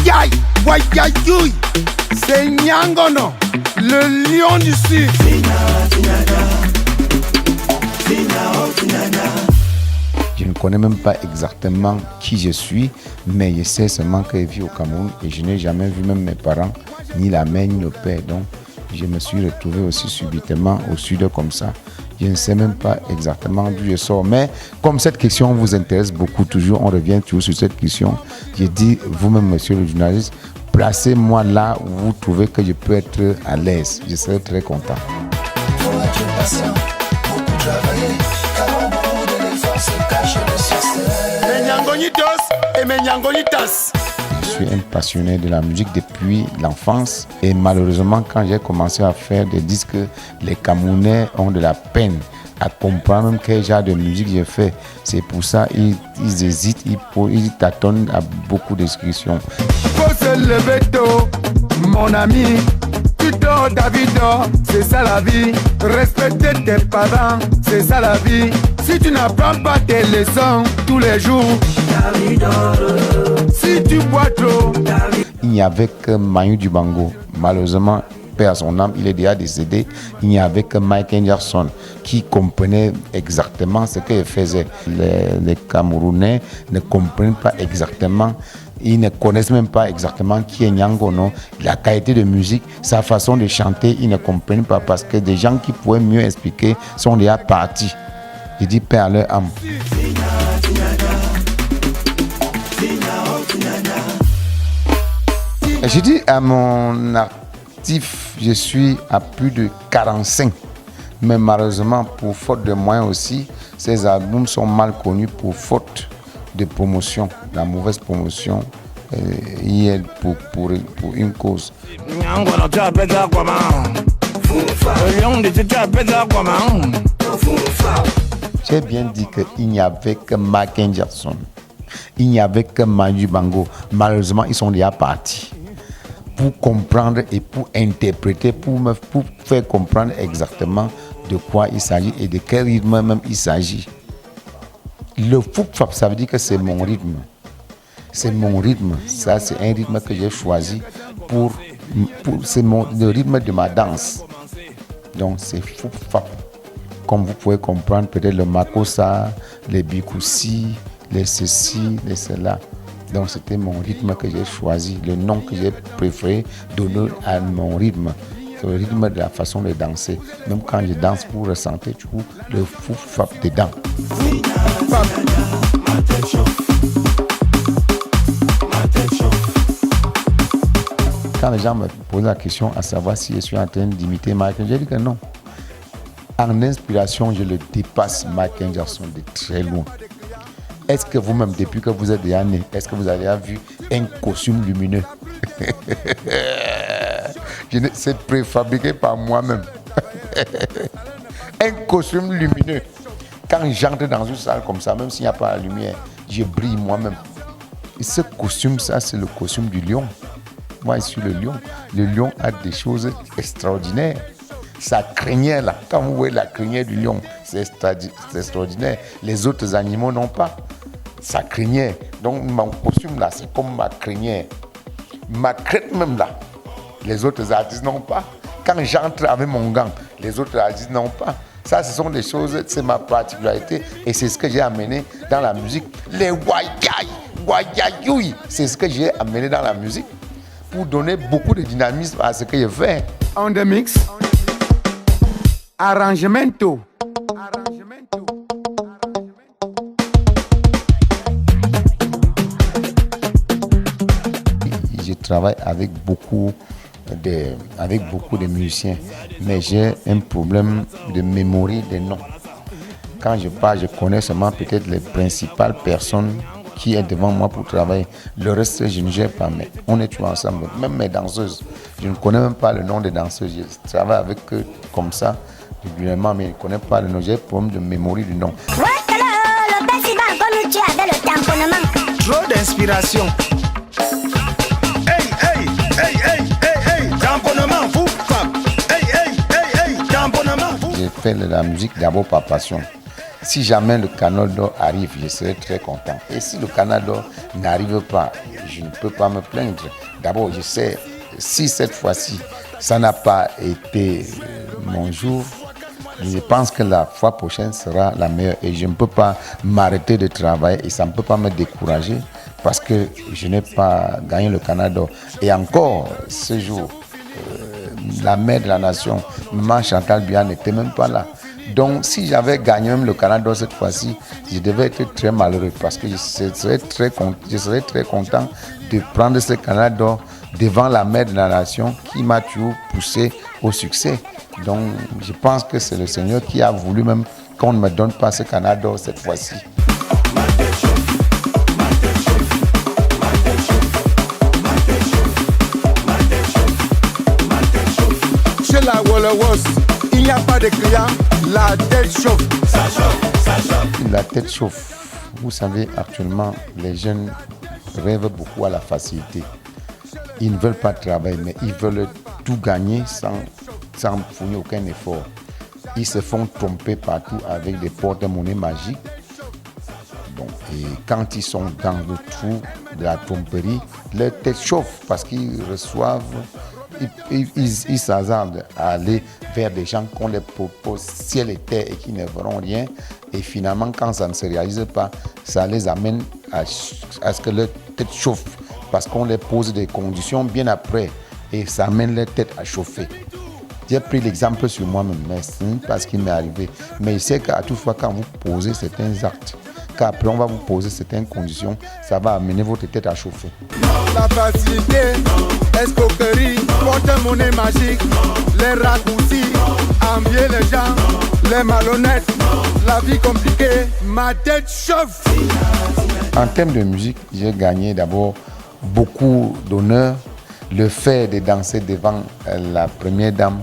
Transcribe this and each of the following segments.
Wayai, Wayayui, c'est Nyangono, le lion du sud. Je ne connais même pas exactement qui je suis, mais je sais seulement que je vis au Cameroun et je n'ai jamais vu même mes parents, ni la mère ni le père. Donc, je me suis retrouvé aussi subitement au sud comme ça. Je ne sais même pas exactement d'où je sors. Mais comme cette question vous intéresse beaucoup, toujours, on revient toujours sur cette question. Je dis, vous-même, monsieur le journaliste, placez-moi là où vous trouvez que je peux être à l'aise. Je serai très content. Je suis un passionné de la musique depuis l'enfance et malheureusement quand j'ai commencé à faire des disques, les Camerounais ont de la peine à comprendre même quel genre de musique j'ai fait. C'est pour ça ils hésitent, ils tâtonnent à beaucoup de discussions. Faut se lever tôt, mon ami. Tu dors, David dort, c'est ça la vie. Respecter tes parents, c'est ça la vie. Si tu n'apprends pas tes leçons tous les jours, si tu bois trop, il n'y avait que Manu Dibango. Malheureusement, paix à son âme, il est déjà décédé. Il n'y avait que Michael Jackson qui comprenait exactement ce qu'il faisait. Les Camerounais ne comprennent pas exactement. Ils ne connaissent même pas exactement qui est Nyangono, la qualité de musique, sa façon de chanter, ils ne comprennent pas parce que des gens qui pourraient mieux expliquer sont déjà partis. Je dis paix à leur âme. Je dis à mon actif, je suis à plus de 45. Mais malheureusement, pour faute de moyens aussi, ces albums sont mal connus pour faute de promotion, la mauvaise promotion. Il est pour une cause. J'ai bien dit qu'il n'y avait que Michael Jackson. Il n'y avait que Manu Dibango. Malheureusement, ils sont déjà partis. Pour comprendre et pour interpréter, pour faire comprendre exactement de quoi il s'agit et de quel rythme même il s'agit. Le fouk-fap, ça veut dire que c'est mon rythme. C'est mon rythme. Ça, c'est un rythme que j'ai choisi c'est le rythme de ma danse. Donc, c'est fouk-fap. Comme vous pouvez comprendre, peut-être le makossa, les bikoussi, les ceci, les cela. Donc, c'était mon rythme que j'ai choisi, le nom que j'ai préféré donner à mon rythme. C'est le rythme de la façon de danser. Même quand je danse, vous ressentez toujours le fouf-fap dedans. Quand les gens me posent la question à savoir si je suis en train d'imiter Michael, j'ai dit que non. En inspiration, je le dépasse, Michael Jackson, de très loin. Est-ce que vous-même, depuis que vous êtes déjà né, est-ce que vous avez vu un costume lumineux? C'est préfabriqué par moi-même. Un costume lumineux. Quand j'entre dans une salle comme ça, même s'il n'y a pas la lumière, je brille moi-même. Et ce costume, ça, c'est le costume du lion. Moi, je suis le lion. Le lion a des choses extraordinaires. Sa crinière, là, quand vous voyez la crinière du lion, c'est extraordinaire. Les autres animaux n'ont pas sa crinière. Donc, mon costume, là, c'est comme ma crinière. Ma crête même, là, les autres artistes n'ont pas. Quand j'entre avec mon gant, les autres artistes n'ont pas. Ça, ce sont des choses, c'est ma particularité et c'est ce que j'ai amené dans la musique. Les wayai, wayayui, c'est ce que j'ai amené dans la musique pour donner beaucoup de dynamisme à ce que je fais. On the mix, arrangemento. Je travaille avec beaucoup de musiciens, mais j'ai un problème de mémoire des noms. Quand je parle, je connais seulement peut-être les principales personnes qui est devant moi pour travailler. Le reste, je ne gère pas, mais on est toujours ensemble. Même mes danseuses, je ne connais même pas le nom des danseuses. Je travaille avec eux comme ça régulièrement, mais je ne connais pas le nom. J'ai un problème de mémoire du nom. Trop d'inspiration. J'ai fait de la musique d'abord par passion. Si jamais le Canal d'Or arrive, je serai très content. Et si le Canal d'Or n'arrive pas, je ne peux pas me plaindre. D'abord, je sais, si cette fois-ci, ça n'a pas été mon jour, je pense que la fois prochaine sera la meilleure. Et je ne peux pas m'arrêter de travailler et ça ne peut pas me décourager parce que je n'ai pas gagné le Canal d'Or. Et encore, ce jour, la mère de la nation, Maman Chantal Biya, n'était même pas là. Donc, si j'avais gagné même le Canal d'Or cette fois-ci, je devais être très malheureux parce que je serais très content de prendre ce Canal d'Or devant la mère de la nation qui m'a toujours poussé au succès. Donc, je pense que c'est le Seigneur qui a voulu même qu'on ne me donne pas ce Canal d'Or cette fois-ci. Chez la Wallawas, il n'y a pas de clients, la tête chauffe. Ça chauffe, ça chauffe. La tête chauffe. Vous savez, actuellement, les jeunes rêvent beaucoup à la facilité. Ils ne veulent pas travailler, mais ils veulent tout gagner sans fournir aucun effort. Ils se font tromper partout avec des porte-monnaies magiques. Bon, et quand ils sont dans le trou de la tromperie, leur tête chauffe parce qu'ils reçoivent, ils s'hasardent à aller vers des gens qu'on les propose ciel et terre et qui ne verront rien. Et finalement, quand ça ne se réalise pas, ça les amène à ce que leur tête chauffe parce qu'on les pose des conditions bien après et ça amène leur tête à chauffer. J'ai pris l'exemple sur moi-même, mais ce n'est pas ce qui m'est arrivé. Mais je sais qu'à toute fois, quand vous posez certains actes, qu'après on va vous poser certaines conditions, ça va amener votre tête à chauffer. La facilité, escroquerie, porte-monnaie magique, les raccourcis, envier les gens, les malhonnêtes, la vie compliquée, ma tête chauffe. En termes de musique, j'ai gagné d'abord beaucoup d'honneur. Le fait de danser devant la première dame,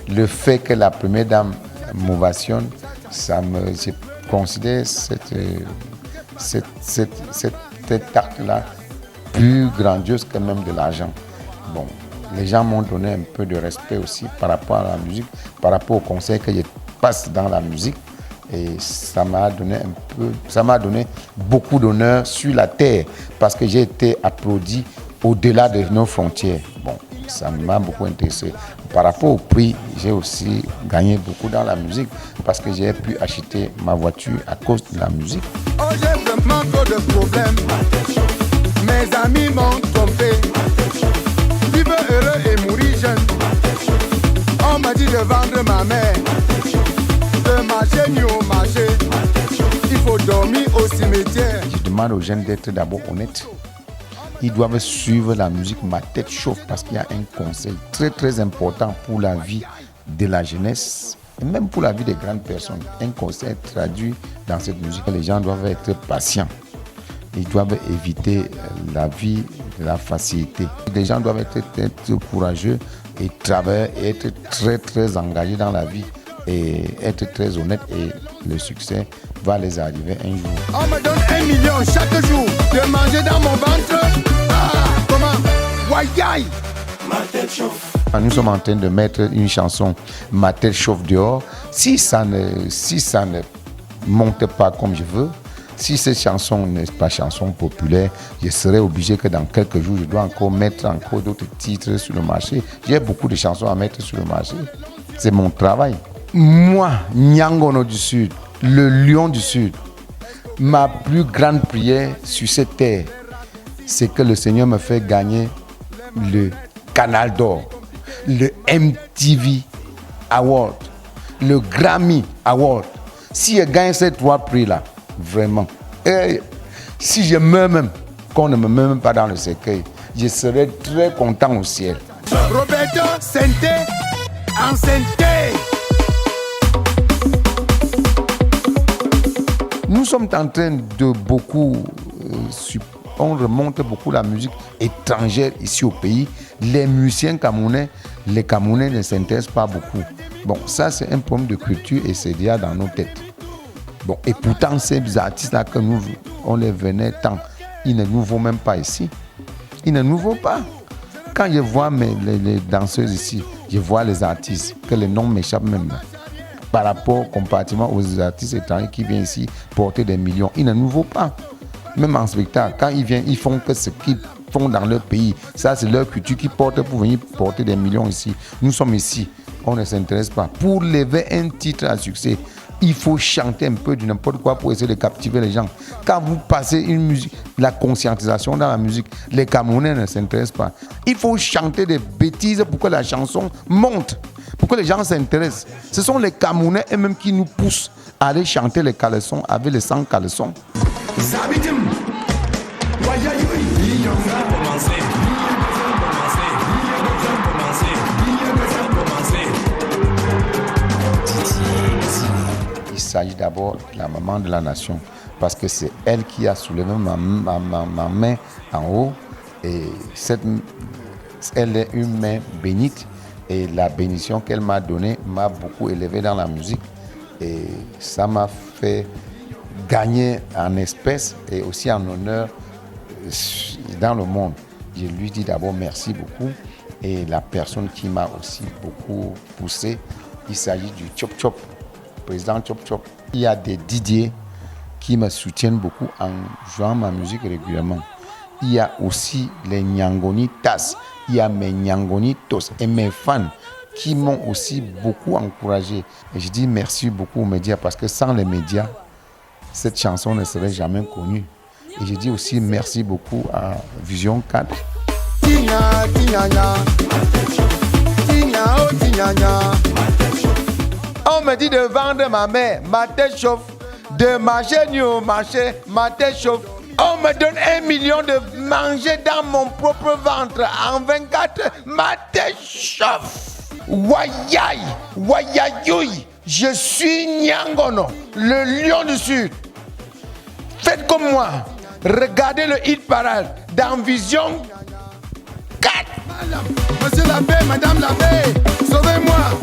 le fait que la première dame m'ovationne, je considère cet acte-là plus grandiose que même de l'argent. Bon, les gens m'ont donné un peu de respect aussi par rapport à la musique, par rapport au conseil que je passe dans la musique. Et ça m'a donné beaucoup d'honneur sur la terre parce que j'ai été applaudi au-delà de nos frontières. Bon, ça m'a beaucoup intéressé. Par rapport au prix, j'ai aussi gagné beaucoup dans la musique parce que j'ai pu acheter ma voiture à cause de la musique. Oh, j'ai vraiment trop de problèmes. Mes amis m'ont trompé. Vivre heureux et mourir jeune. On m'a dit de vendre ma mère. De marcher ni au marché. Il faut dormir au cimetière. Je demande aux jeunes d'être d'abord honnêtes. Ils doivent suivre la musique Ma tête chauffe parce qu'il y a un conseil très très important pour la vie de la jeunesse et même pour la vie des grandes personnes. Un conseil traduit dans cette musique. Les gens doivent être patients. Ils doivent éviter la vie de la facilité. Les gens doivent être courageux et travailler et être très très engagés dans la vie et être très honnêtes et le succès va les arriver un jour. On me donne 1 million chaque jour de manger dans mon ventre. Ah, comment? Wayaï! Ma tête chauffe. Nous sommes en train de mettre une chanson Ma tête chauffe dehors. Si ça ne monte pas comme je veux, si cette chanson n'est pas chanson populaire, je serai obligé que dans quelques jours, je dois encore mettre encore d'autres titres sur le marché. J'ai beaucoup de chansons à mettre sur le marché. C'est mon travail. Moi, Nyangono du Sud, le lion du Sud, ma plus grande prière sur cette terre, c'est que le Seigneur me fait gagner le Canal d'Or, le MTV Award, le Grammy Award. Si je gagne ces 3 prix-là, vraiment, et si je meurs même, qu'on ne me met même pas dans le cercueil, je serai très content au ciel. Roberto Sente en santé. Nous sommes en train de beaucoup, on remonte beaucoup la musique étrangère ici au pays. Les musiciens camerounais, les Camerounais ne s'intéressent pas beaucoup. Bon, ça c'est un problème de culture et c'est déjà dans nos têtes. Bon, et pourtant ces artistes-là que nous, on les venait tant, ils ne nous voient même pas ici. Ils ne nous voient pas. Quand je vois les danseuses ici, je vois les artistes, que les noms m'échappent même là. par rapport comparativement aux artistes étrangers qui viennent ici porter des millions. Ils ne nous vaut pas. Même en spectacle, quand ils viennent, ils font que ce qu'ils font dans leur pays. Ça, c'est leur culture qui porte pour venir porter des millions ici. Nous sommes ici, on ne s'intéresse pas. Pour lever un titre à succès, il faut chanter un peu de n'importe quoi pour essayer de captiver les gens. Quand vous passez une musique, la conscientisation dans la musique, les Camerounais ne s'intéressent pas. Il faut chanter des bêtises pour que la chanson monte, pour que les gens s'intéressent. Ce sont les Camerounais eux-mêmes qui nous poussent à aller chanter les caleçons avec les 100 caleçons. Il s'agit d'abord de la maman de la nation, parce que c'est elle qui a soulevé ma main en haut, et elle est une main bénite, et la bénédiction qu'elle m'a donnée m'a beaucoup élevé dans la musique, et ça m'a fait gagner en espèces et aussi en honneur dans le monde. Je lui dis d'abord merci beaucoup, et la personne qui m'a aussi beaucoup poussé, il s'agit du Chop Chop, président Chop Chop. Il y a des Didier qui me soutiennent beaucoup en jouant ma musique régulièrement. Il y a aussi les Nyangonitas, il y a mes Nyangonitos et mes fans qui m'ont aussi beaucoup encouragé. Et je dis merci beaucoup aux médias, parce que sans les médias, cette chanson ne serait jamais connue. Et je dis aussi merci beaucoup à Vision 4. On me dit de vendre ma mère, ma tête chauffe. De marcher nu au marché, ma tête chauffe. On me donne 1 million de manger dans mon propre ventre en 24 heures, ma tête chauffe. Wayai, wayayoui, je suis Nyangono, le lion du Sud. Faites comme moi, regardez le hit parade dans Vision 4. Monsieur l'abbé, madame l'abbé, sauvez-moi.